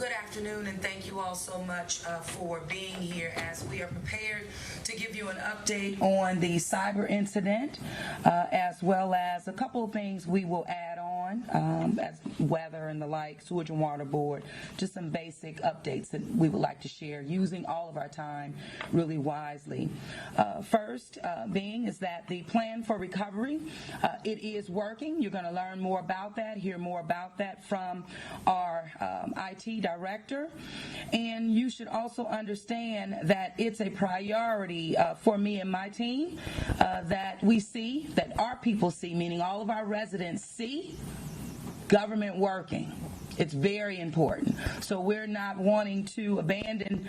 Good afternoon, and thank you all so much for being here as we are prepared to give you an update on the cyber incident, as well as a couple of things we will add on, as weather and the like, sewage and water board, just some basic updates that we would like to share using all of our time really wisely. First being is that the plan for recovery, it is working. You're going to learn more about that, hear more about that from our IT director, and you should also understand that it's a priority for me and my team that we see, that our people see, meaning all of our residents see government working. It's very important. So we're not wanting to abandon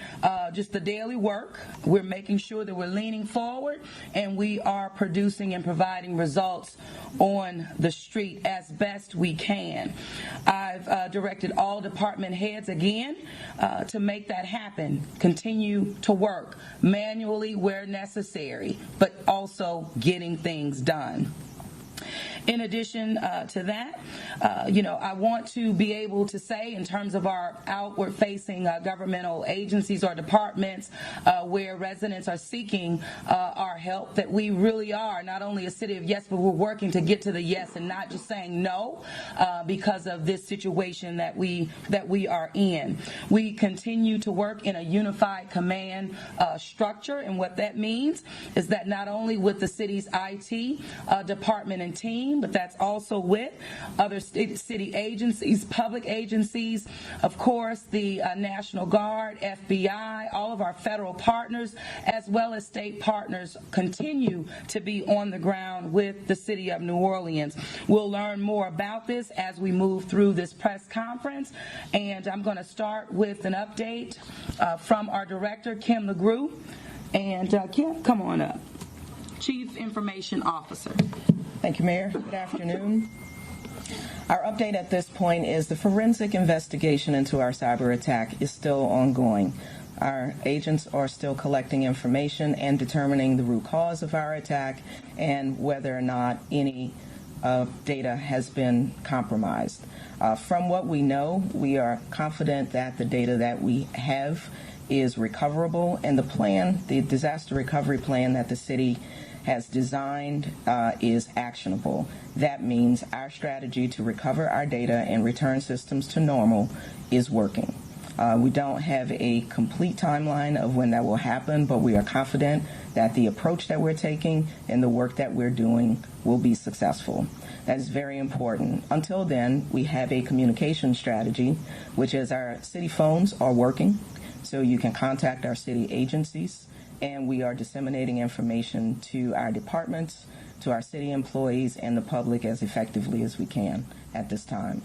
just the daily work. We're making sure that we're leaning forward and we are producing and providing results on the street as best we can. I've directed all department heads again to make that happen. Continue to work manually where necessary, but also getting things done. In addition to that, I want to be able to say in terms of our outward-facing governmental agencies or departments where residents are seeking our help, that we really are not only a city of yes, but we're working to get to the yes and not just saying no because of this situation that we are in. We continue to work in a unified command structure, and what that means is that not only with the city's IT department and team, but that's also with other city agencies, public agencies, of course, the National Guard, FBI, all of our federal partners, as well as state partners continue to be on the ground with the city of New Orleans. We'll learn more about this as we move through this press conference, and I'm going to start with an update from our director, Kim LeGroux. And Kim, come on up. Chief Information Officer. Thank you, Mayor. Good afternoon. Our update at this point is the forensic investigation into our cyber attack is still ongoing. Our agents are still collecting information and determining the root cause of our attack and whether or not any data has been compromised. From what we know, we are confident that the data that we have is recoverable, and the disaster recovery plan that the city has designed is actionable. That means our strategy to recover our data and return systems to normal is working. We don't have a complete timeline of when that will happen, but we are confident that the approach that we're taking and the work that we're doing will be successful. That is very important. Until then, we have a communication strategy, which is our city phones are working, so you can contact our city agencies, and we are disseminating information to our departments, to our city employees, and the public as effectively as we can at this time.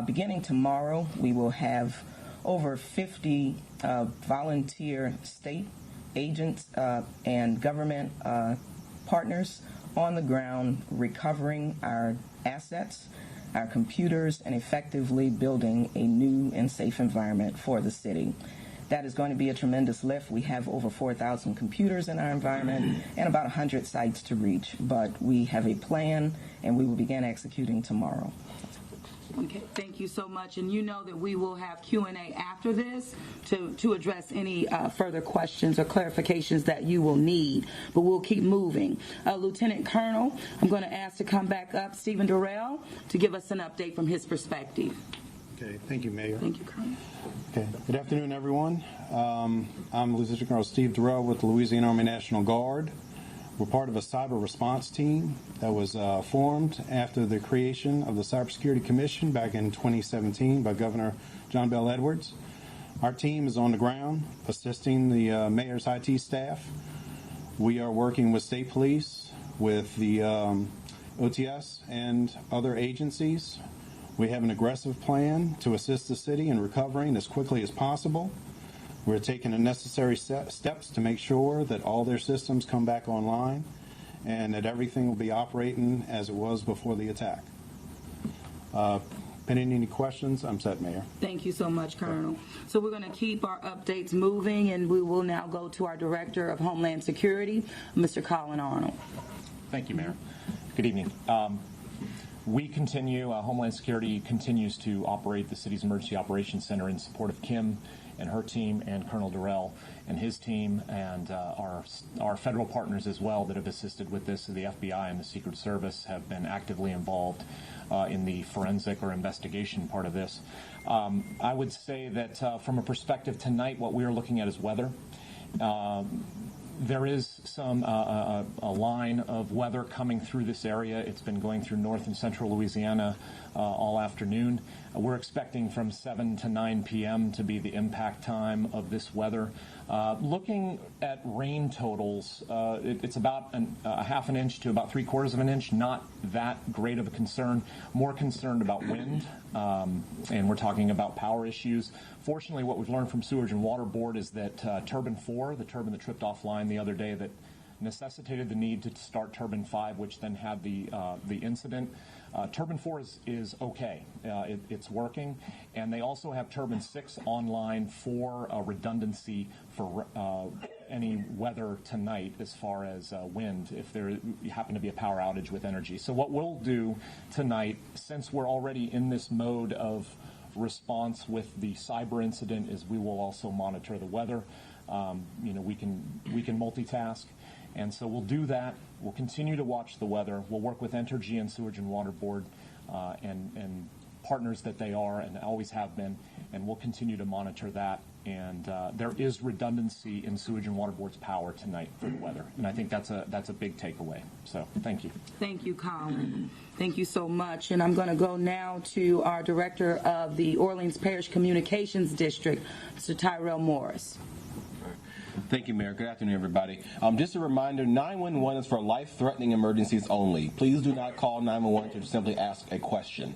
Beginning tomorrow, we will have over 50 volunteer state agents and government partners on the ground recovering our assets, our computers, and effectively building a new and safe environment for the city. That is going to be a tremendous lift. We have over 4,000 computers in our environment and about 100 sites to reach, but we have a plan and we will begin executing tomorrow. Okay, thank you so much. And you know that we will have Q&A after this to address any further questions or clarifications that you will need, but we'll keep moving. Lieutenant Colonel, I'm going to ask to come back up Stephen Durrell to give us an update from his perspective. Okay, thank you, Mayor. Thank you, Colonel. Okay, good afternoon, everyone. I'm Lieutenant Colonel Steve Durrell with the Louisiana Army National Guard. We're part of a cyber response team that was formed after the creation of the Cybersecurity Commission back in 2017 by Governor John Bell Edwards. Our team is on the ground assisting the mayor's IT staff. We are working with state police, with the OTS, and other agencies. We have an aggressive plan to assist the city in recovering as quickly as possible. We're taking the necessary steps to make sure that all their systems come back online and that everything will be operating as it was before the attack. Pending any questions, I'm set, Mayor. Thank you so much, Colonel. So we're going to keep our updates moving, and we will now go to our Director of Homeland Security, Mr. Colin Arnold. Thank you, Mayor. Good evening. We continue, Homeland Security continues to operate the city's Emergency Operations Center in support of Kim and her team and Colonel Durrell and his team and our federal partners as well that have assisted with this. The FBI and the Secret Service have been actively involved in the forensic or investigation part of this. I would say that from a perspective tonight, what we are looking at is weather. There is some a line of weather coming through this area. It's been going through north and central Louisiana all afternoon. We're expecting from 7 to 9 p.m. to be the impact time of this weather. Looking at rain totals, it's about a half an inch to about 3/4 of an inch. Not that great of a concern. More concerned about wind, and we're talking about power issues. Fortunately, what we've learned from Sewage and Water Board is that Turbine 4, the turbine that tripped offline the other day that necessitated the need to start Turbine 5, which then had the incident. Turbine 4 is okay. It's working. And they also have Turbine 6 online for redundancy for any weather tonight as far as wind, if there happen to be a power outage with energy. So what we'll do tonight, since we're already in this mode of response with the cyber incident, is we will also monitor the weather. We can multitask. And so we'll do that. We'll continue to watch the weather. We'll work with Entergy and Sewage and Water Board and partners that they are and always have been, and we'll continue to monitor that. And there is redundancy in Sewage and Water Board's power tonight for the weather, and I think that's a big takeaway. So thank you. Thank you, Colin. Thank you so much. And I'm going to go now to our Director of the Orleans Parish Communications District, Mr. Tyrell Morris. Thank you, Mayor. Good afternoon, everybody. Just a reminder, 911 is for life-threatening emergencies only. Please do not call 911 to simply ask a question.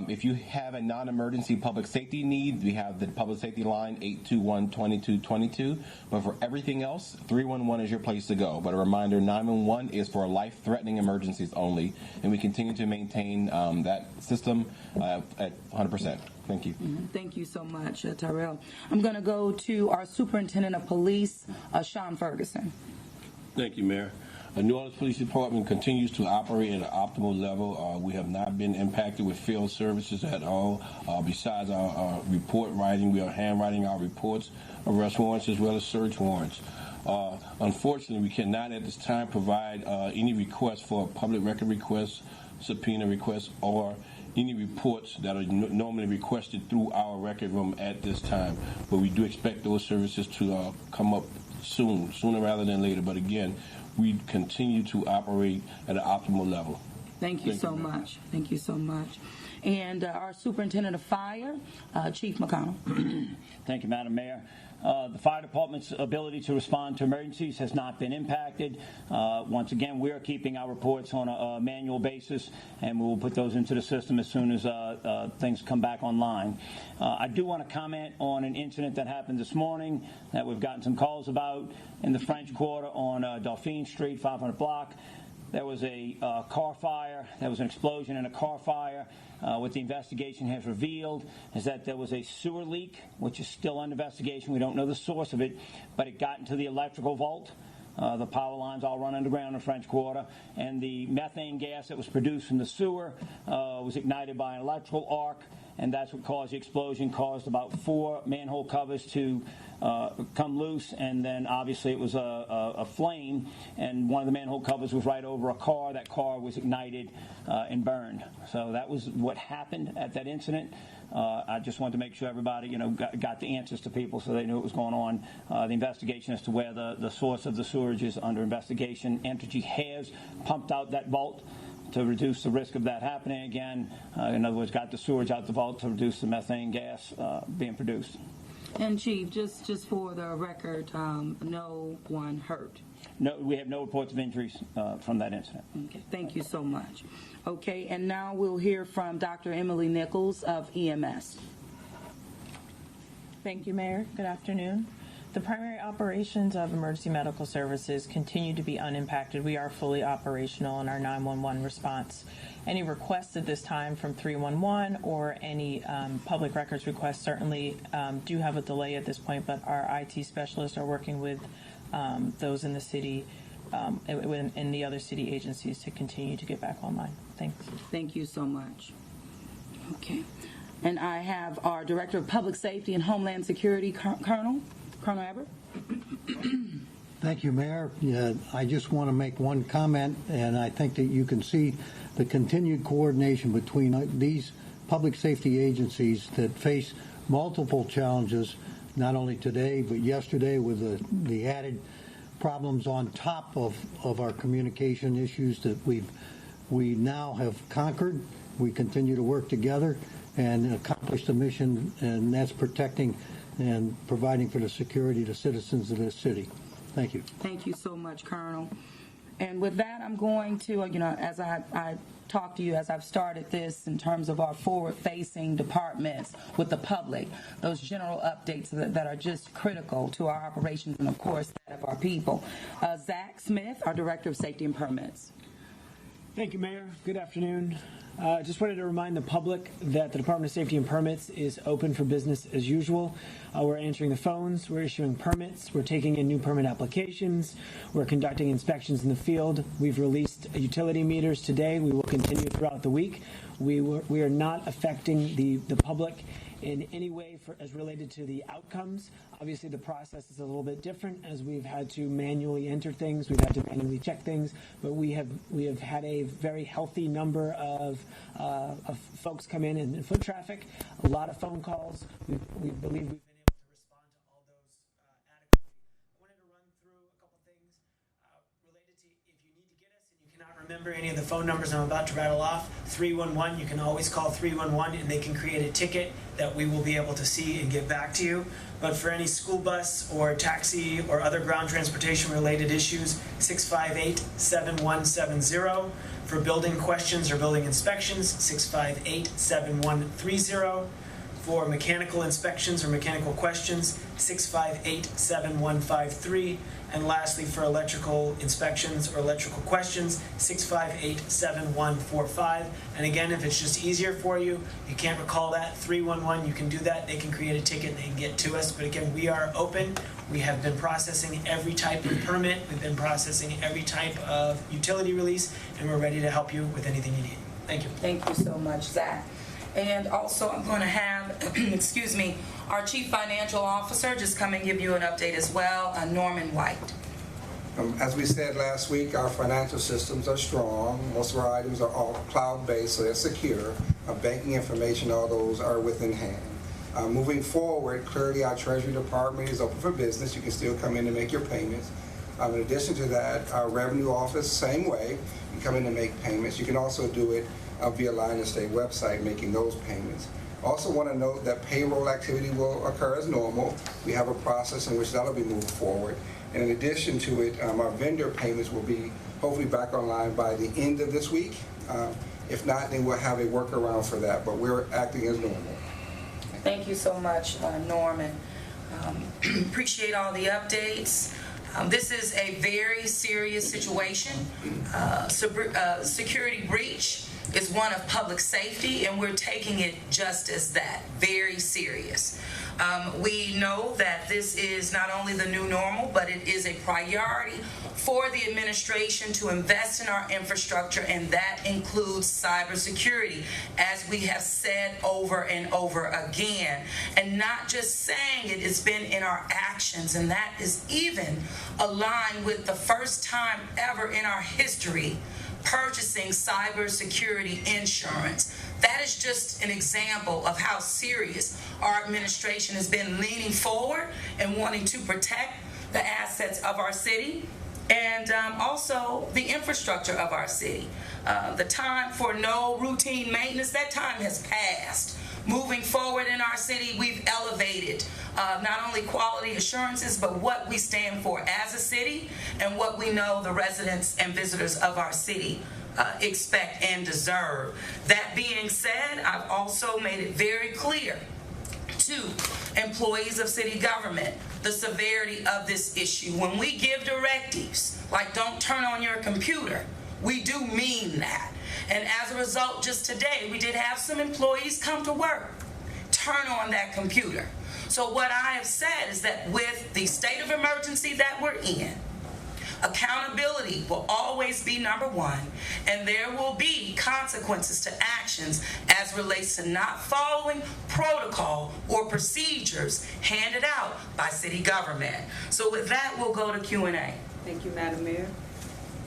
If you have a non-emergency public safety need, we have the public safety line 821-2222. But for everything else, 311 is your place to go. But a reminder, 911 is for life-threatening emergencies only, and we continue to maintain that system at 100%. Thank you. Thank you so much, Tyrell. I'm going to go to our Superintendent of Police, Sean Ferguson. Thank you, Mayor. The New Orleans Police Department continues to operate at an optimal level. We have not been impacted with field services at all. Besides our report writing, we are handwriting our reports, arrest warrants, as well as search warrants. Unfortunately, we cannot at this time provide any requests for public record requests, subpoena requests, or any reports that are normally requested through our record room at this time. But we do expect those services to come up sooner rather than later. But again, we continue to operate at an optimal level. Thank you so much. Thank you so much. And our Superintendent of Fire, Chief McConnell. Thank you, Madam Mayor. The fire department's ability to respond to emergencies has not been impacted. Once again, we are keeping our reports on a manual basis, and we will put those into the system as soon as things come back online. I do want to comment on an incident that happened this morning that we've gotten some calls about in the French Quarter on Dauphine Street, 500 block. There was a car fire. There was an explosion in a car fire. What the investigation has revealed is that there was a sewer leak, which is still under investigation. We don't know the source of it, but it got into the electrical vault. The power lines all run underground in French Quarter, and the methane gas that was produced from the sewer was ignited by an electrical arc, and that's what caused the explosion, caused about 4 manhole covers to come loose, and then obviously it was a flame, and one of the manhole covers was right over a car. That car was ignited and burned. So that was what happened at that incident. I just wanted to make sure everybody, got the answers to people so they knew what was going on. The investigation as to where the source of the sewage is under investigation. Entergy has pumped out that vault to reduce the risk of that happening again. In other words, got the sewage out the vault to reduce the methane gas being produced. And Chief, just for the record, no one hurt. No, we have no reports of injuries from that incident. Okay, thank you so much. Okay, and now we'll hear from Dr. Emily Nichols of EMS. Thank you, Mayor. Good afternoon. The primary operations of emergency medical services continue to be unimpacted. We are fully operational in our 911 response. Any requests at this time from 311 or any public records requests certainly do have a delay at this point, but our IT specialists are working with those in the city and the other city agencies to continue to get back online. Thanks. Thank you so much. Okay. And I have our Director of Public Safety and Homeland Security, Colonel Aber. Thank you, Mayor. I just want to make one comment, and I think that you can see the continued coordination between these public safety agencies that face multiple challenges, not only today, but yesterday with the added problems on top of our communication issues that we now have conquered. We continue to work together and accomplish the mission, and that's protecting and providing for the security of the citizens of this city. Thank you. Thank you so much, Colonel. And with that, I'm going to, as I talk to you, as I've started this in terms of our forward-facing departments with the public, those general updates that are just critical to our operations and, of course, that of our people. Zach Smith, our Director of Safety and Permits. Thank you, Mayor. Good afternoon. Just wanted to remind the public that the Department of Safety and Permits is open for business as usual. We're answering the phones, we're issuing permits, we're taking in new permit applications, we're conducting inspections in the field. We've released utility meters today. We will continue throughout the week. We are not affecting the public in any way as related to the outcomes. Obviously, the process is a little bit different as we've had to manually enter things, we've had to manually check things, but we have had a very healthy number of folks come in and foot traffic, a lot of phone calls. We believe we've been able to respond to all those adequately. I wanted to run through a couple things related to if you need to get us and you cannot remember any of the phone numbers I'm about to rattle off. 311, you can always call 311 and they can create a ticket that we will be able to see and get back to you. But for any school bus or taxi or other ground transportation related issues, 658-7170. For building questions or building inspections, 658-7130. For mechanical inspections or mechanical questions, 658-7153. And lastly, for electrical inspections or electrical questions, 658-7145. And again, if it's just easier for you, you can't recall that, 311, you can do that. They can create a ticket and they can get to us. But again, we are open. We have been processing every type of permit. We've been processing every type of utility release, and we're ready to help you with anything you need. Thank you. Thank you so much, Zach. And also, I'm going to have, excuse me, our Chief Financial Officer just come and give you an update as well, Norman White. As we said last week, our financial systems are strong. Most of our items are all cloud-based, so they're secure. Our banking information, all those are within hand. Moving forward, clearly our Treasury Department is open for business. You can still come in and make your payments. In addition to that, our Revenue Office, same way. You come in and make payments. You can also do it via Line of State website, making those payments. Also want to note that payroll activity will occur as normal. We have a process in which that will be moved forward. And in addition to it, our vendor payments will be hopefully back online by the end of this week. If not, then we'll have a workaround for that, but we're acting as normal. Thank you so much, Norman. Appreciate all the updates. This is a very serious situation. Security breach is one of public safety, and we're taking it just as that, very serious. We know that this is not only the new normal, but it is a priority for the administration to invest in our infrastructure, and that includes cybersecurity, as we have said over and over again. And not just saying it, it's been in our actions, and that is even aligned with the first time ever in our history purchasing cybersecurity insurance. That is just an example of how serious our administration has been leaning forward and wanting to protect the assets of our city and also the infrastructure of our city. The time for no routine maintenance, that time has passed. Moving forward in our city, we've elevated not only quality assurances, but what we stand for as a city and what we know the residents and visitors of our city expect and deserve. That being said, I've also made it very clear to employees of city government the severity of this issue. When we give directives, like don't turn on your computer, we do mean that. And as a result, just today, we did have some employees come to work, turn on that computer. So what I have said is that with the state of emergency that we're in, Accountability will always be number one, and there will be consequences to actions as relates to not following protocol or procedures handed out by city government. So with that, we'll go to Q&A. Thank you, Madam Mayor.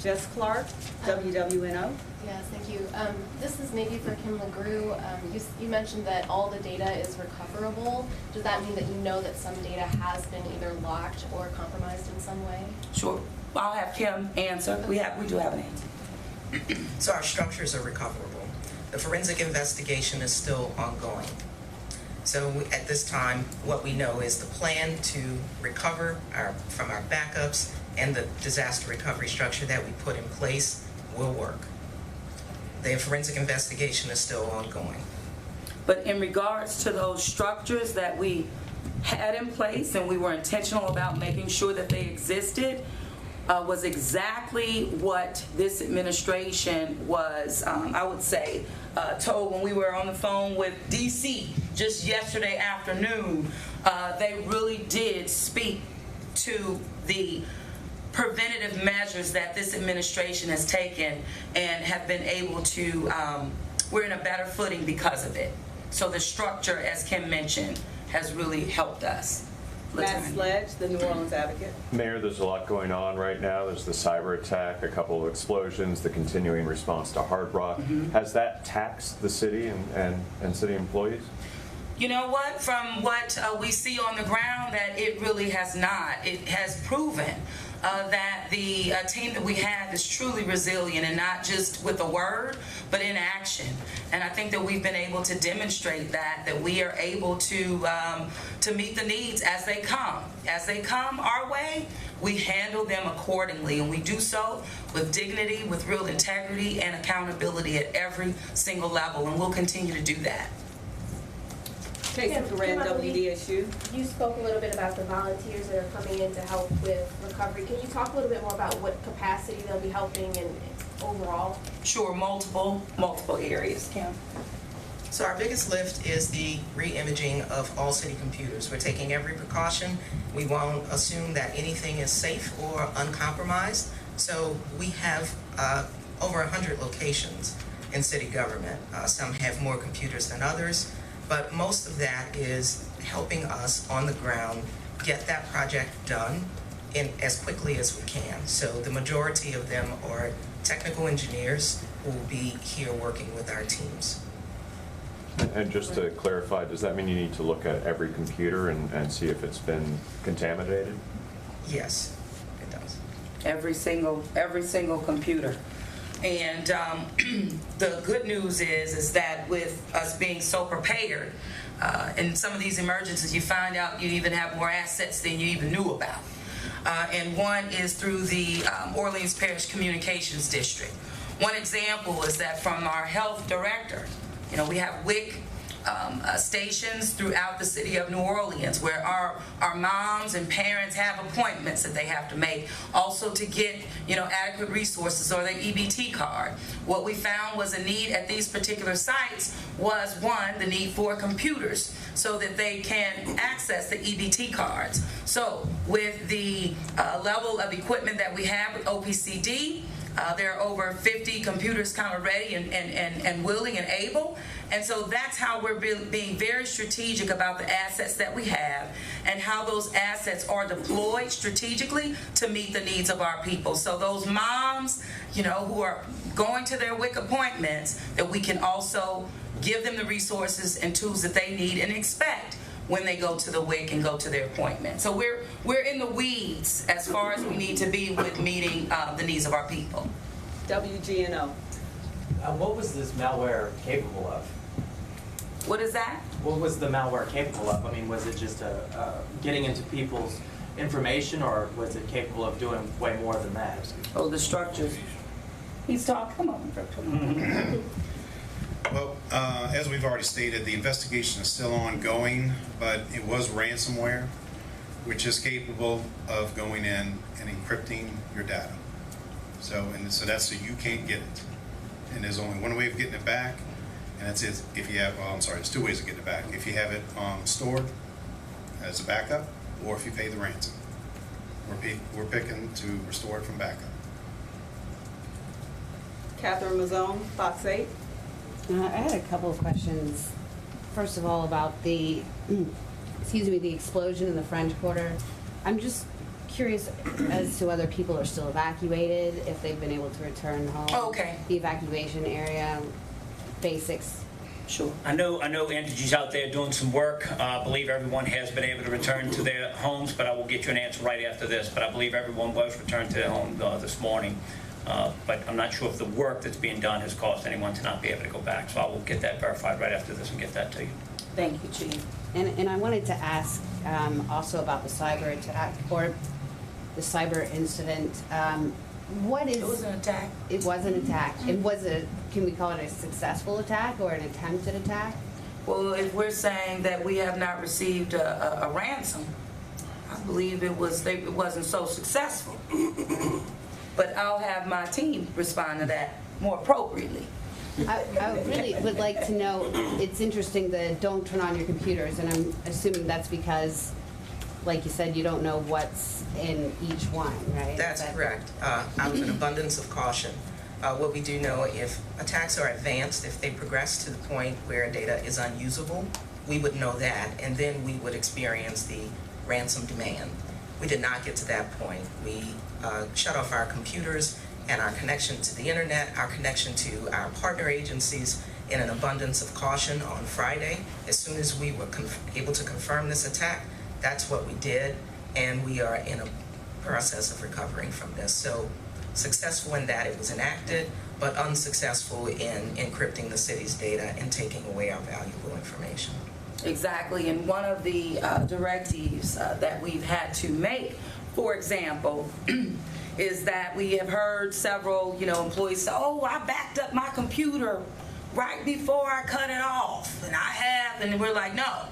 Jess Clark, WWNO. Yes, thank you. This is maybe for Kim LeGroux. You mentioned that all the data is recoverable. Does that mean that you know that some data has been either locked or compromised in some way? Sure. I'll have Kim answer. We do have an answer. So our structures are recoverable. The forensic investigation is still ongoing. So at this time, what we know is the plan to recover from our backups and the disaster recovery structure that we put in place will work. The forensic investigation is still ongoing. But in regards to those structures that we had in place and we were intentional about making sure that they existed, was exactly what this administration was, I would say, told when we were on the phone with DC just yesterday afternoon. They really did speak to the preventative measures that this administration has taken and have been able to, we're in a better footing because of it. So the structure, as Kim mentioned, has really helped us. Matt Sledge, the New Orleans Advocate. Mayor, there's a lot going on right now. There's the cyber attack, a couple of explosions, the continuing response to Hard Rock. Has that taxed the city and city employees? You know what? From what we see on the ground, that it really has not. It has proven that the team that we have is truly resilient, and not just with a word, but in action. And I think that we've been able to demonstrate that we are able to meet the needs as they come. As they come our way, we handle them accordingly, and we do so with dignity, with real integrity, and accountability at every single level, and we'll continue to do that. Jason Duran, WDSU. You spoke a little bit about the volunteers that are coming in to help with recovery. Can you talk a little bit more about what capacity they'll be helping and overall? Sure, multiple areas, Kim. So our biggest lift is the re-imaging of all city computers. We're taking every precaution. We won't assume that anything is safe or uncompromised. So we have over 100 locations in city government. Some have more computers than others. But most of that is helping us on the ground get that project done as quickly as we can. So the majority of them are technical engineers who will be here working with our teams. And just to clarify, does that mean you need to look at every computer and see if it's been contaminated? Yes, it does. Every single computer. And the good news is that with us being so prepared, in some of these emergencies, you find out you even have more assets than you even knew about. And one is through the Orleans Parish Communications District. One example is that from our health director, we have WIC stations throughout the city of New Orleans where our moms and parents have appointments that they have to make, also to get adequate resources or their EBT card. What we found was a need at these particular sites was, one, the need for computers so that they can access the EBT cards. So with the level of equipment that we have with OPCD, there are over 50 computers kind of ready and willing and able. And so that's how we're being very strategic about the assets that we have and how those assets are deployed strategically to meet the needs of our people. So those moms, who are going to their WIC appointments, that we can also give them the resources and tools that they need and expect when they go to the WIC and go to their appointment. So we're in the weeds as far as we need to be with meeting the needs of our people. WGNO. What was this malware capable of? What is that? What was the malware capable of? I mean, was it just getting into people's information, or was it capable of doing way more than that? Oh, the structures. He's talking. Come on. Well, as we've already stated, the investigation is still ongoing, but it was ransomware, which is capable of going in and encrypting your data. So that's so you can't get it. And there's only one way of getting it back, and that's it. If you have, there's two ways of getting it back. If you have it stored as a backup, or if you pay the ransom. we're picking to restore it from backup. Catherine Mazzone, Fox 8. I had a couple of questions. First of all, about the, the explosion in the French Quarter. I'm just curious as to whether people are still evacuated, if they've been able to return home. Okay. The evacuation area, basics. Sure. I know Entergy's out there doing some work. I believe everyone has been able to return to their homes, but I will get you an answer right after this. But I believe everyone was returned to their home this morning. But I'm not sure if the work that's being done has caused anyone to not be able to go back. So I will get that verified right after this and get that to you. Thank you, Chief. And I wanted to ask also about the cyber attack or the cyber incident. What is? It was an attack. It was an attack. And was it? Can we call it a successful attack or an attempted attack? Well, if we're saying that we have not received a ransom, I believe it wasn't so successful. But I'll have my team respond to that more appropriately. I really would like to know, it's interesting that don't turn on your computers, and I'm assuming that's because, like you said, you don't know what's in each one, right? That's correct. Out of an abundance of caution. What we do know, if attacks are advanced, if they progress to the point where data is unusable, we would know that, and then we would experience the ransom demand. We did not get to that point. We shut off our computers and our connection to the internet, our connection to our partner agencies in an abundance of caution on Friday. As soon as we were able to confirm this attack, that's what we did, and we are in a process of recovering from this. So successful in that it was enacted, but unsuccessful in encrypting the city's data and taking away our valuable information. Exactly, and one of the directives that we've had to make, for example, is that we have heard several, employees say, "Oh, I backed up my computer right before I cut it off," and I have, and we're like, no,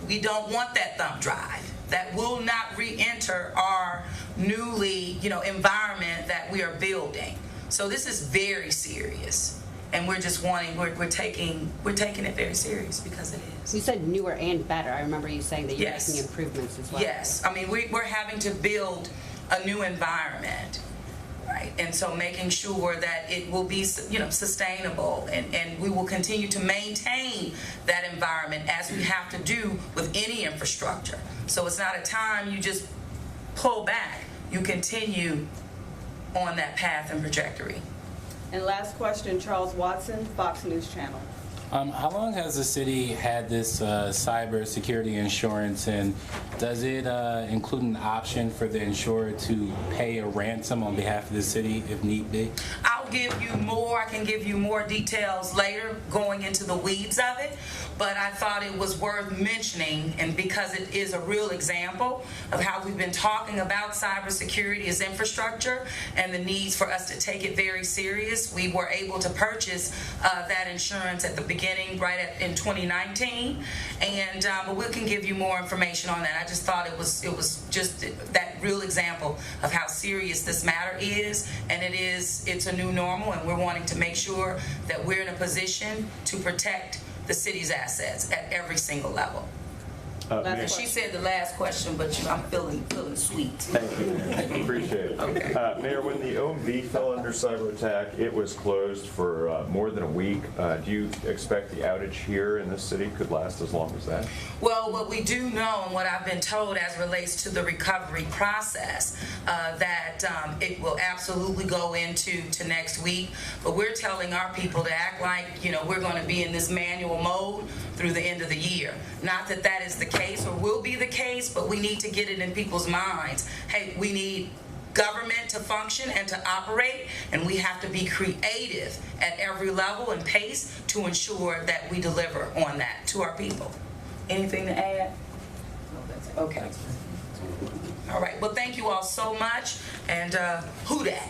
we don't want that thumb drive. That will not re-enter our newly, environment that we are building. So this is very serious, and we're just we're taking it very serious because it is. You said newer and better. I remember you saying that you're making improvements as well. Yes, I mean we're having to build a new environment, right? And so making sure that it will be, sustainable, and we will continue to maintain that environment as we have to do with any infrastructure. So it's not a time you just pull back. You continue on that path and trajectory. And last question, Charles Watson, Fox News Channel. How long has the city had this cybersecurity insurance, and does it include an option for the insurer to pay a ransom on behalf of the city if need be? I'll give you more. I can give you more details later, going into the weeds of it. But I thought it was worth mentioning, and because it is a real example of how we've been talking about cybersecurity as infrastructure and the needs for us to take it very serious. We were able to purchase that insurance at the beginning, in 2019, and but we can give you more information on that. I just thought it was just that real example of how serious this matter is, and it's a new normal, and we're wanting to make sure that we're in a position to protect the city's assets at every single level. She said the last question, but I'm feeling sweet. Thank you, Mayor. Appreciate it. Okay. Mayor, when the OMB fell under cyber attack, it was closed for more than a week. Do you expect the outage here in this city could last as long as that? Well, what we do know, and what I've been told as relates to the recovery process, that it will absolutely go into next week. But we're telling our people to act like we're going to be in this manual mode through the end of the year. Not that that is the case or will be the case, but we need to get it in people's minds. Hey, we need government to function and to operate, and we have to be creative at every level and pace to ensure that we deliver on that to our people. Anything to add? Okay. All right. Well, thank you all so much, and who dat?